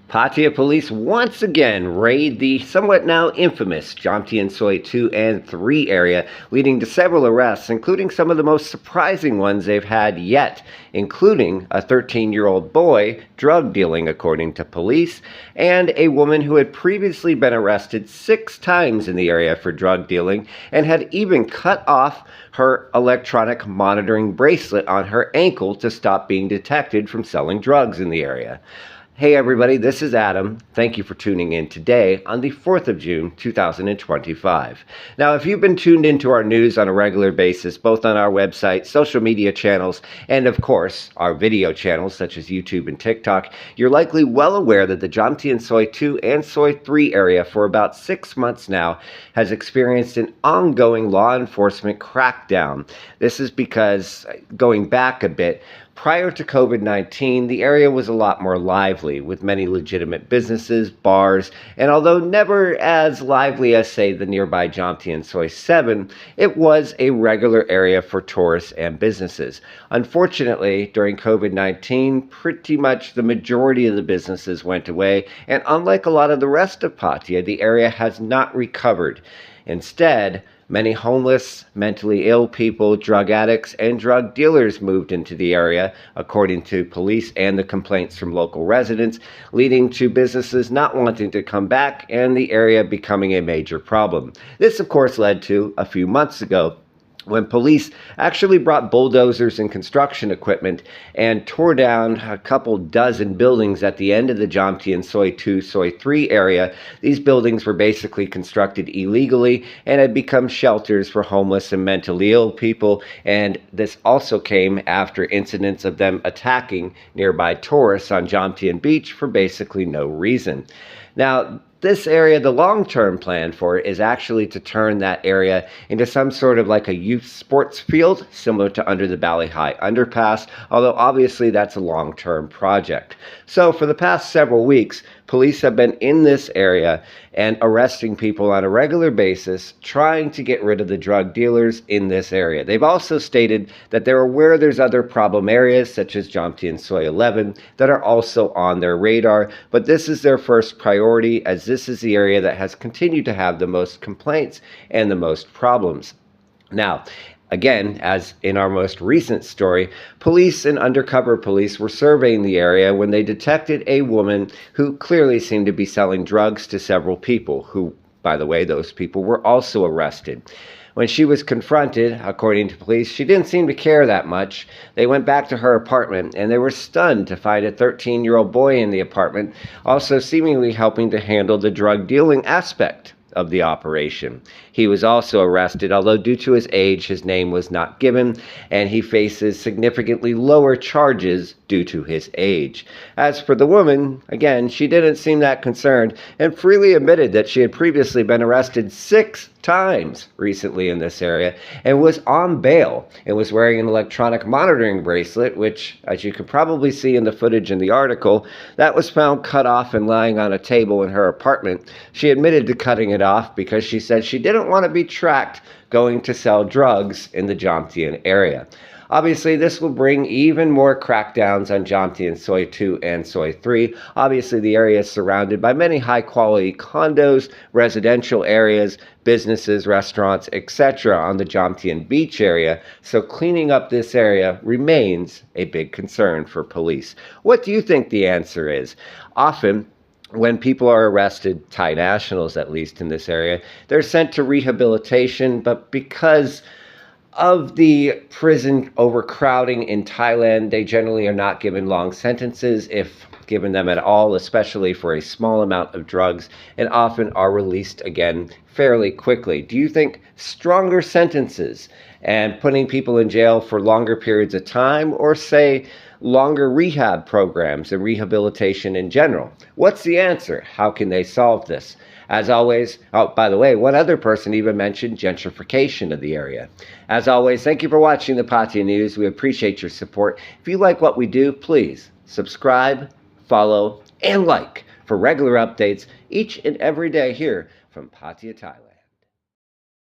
Pattaya Police once again raid the somewhat now infamous Jomtien Sois 2 and 3 area, leading to several arrests, including some of the most surprising ones they've had yet, including a 13-year-old boy drug dealing, according to police, and a woman who had previously been arrested 6 times in the area for drug dealing and had even cut off her electronic monitoring bracelet on her ankle to stop being detected from selling drugs in the area. Hey everybody, this is Adam. Thank you for tuning in today on the 4th of June, 2025. Now, if you've been tuned into our news on a regular basis, both on our website, social media channels, and of course, our video channels such as YouTube and TikTok, you're likely well aware that the Jomtien Sois 2 and Sois 3 area for about 6 months now has experienced an ongoing law enforcement crackdown. This is because, going back a bit, prior to COVID-19, the area was a lot more lively, with many legitimate businesses, bars, and although never as lively as, say, the nearby Jomtien Sois 7, it was a regular area for tourists and businesses. Unfortunately, during COVID-19, pretty much the majority of the businesses went away, and unlike a lot of the rest of Pattaya, the area has not recovered. Instead, many homeless, mentally ill people, drug addicts, and drug dealers moved into the area, according to police and the complaints from local residents, leading to businesses not wanting to come back and the area becoming a major problem. This, of course, led to, a few months ago, when police actually brought bulldozers and construction equipment and tore down a couple dozen buildings at the end of the Jomtien Sois 2, Sois 3 area. These buildings were basically constructed illegally and had become shelters for homeless and mentally ill people, and this also came after incidents of them attacking nearby tourists on Jomtien Beach for basically no reason. Now, this area, the long-term plan for it is actually to turn that area into some sort of like a youth sports field, similar to under the Bali High underpass, although obviously that's a long-term project. So for the past several weeks, police have been in this area and arresting people on a regular basis, trying to get rid of the drug dealers in this area. They've also stated that they're aware there's other problem areas, such as Jomtien Sois 11, that are also on their radar, but this is their first priority, as this is the area that has continued to have the most complaints and the most problems. Now, again, as in our most recent story, police and undercover police were surveying the area when they detected a woman who clearly seemed to be selling drugs to several people, who, by the way, those people were also arrested. When she was confronted, according to police, she didn't seem to care that much. They went back to her apartment, and they were stunned to find a 13-year-old boy in the apartment, also seemingly helping to handle the drug dealing aspect of the operation. He was also arrested, although due to his age, his name was not given, and he faces significantly lower charges due to his age. As for the woman, again, she didn't seem that concerned and freely admitted that she had previously been arrested 6 times recently in this area and was on bail and was wearing an electronic monitoring bracelet, which, as you can probably see in the footage in the article, that was found cut off and lying on a table in her apartment. She admitted to cutting it off because she said she didn't want to be tracked going to sell drugs in the Jomtien area. Obviously, this will bring even more crackdowns on Jomtien Sois 2 and Sois 3. Obviously, the area is surrounded by many high-quality condos, residential areas, businesses, restaurants, etc. on the Jomtien Beach area, so cleaning up this area remains a big concern for police. What do you think the answer is? Often, when people are arrested, Thai nationals at least in this area, they're sent to rehabilitation, but because of the prison overcrowding in Thailand, they generally are not given long sentences, if given them at all, especially for a small amount of drugs, and often are released again fairly quickly. Do you think stronger sentences and putting people in jail for longer periods of time, or say longer rehab programs and rehabilitation in general? What's the answer? How can they solve this? As always, oh, by the way, one other person even mentioned gentrification of the area. As always, thank you for watching the Pattaya News. We appreciate your support. If you like what we do, please subscribe, follow, and like for regular updates each and every day here from Pattaya, Thailand.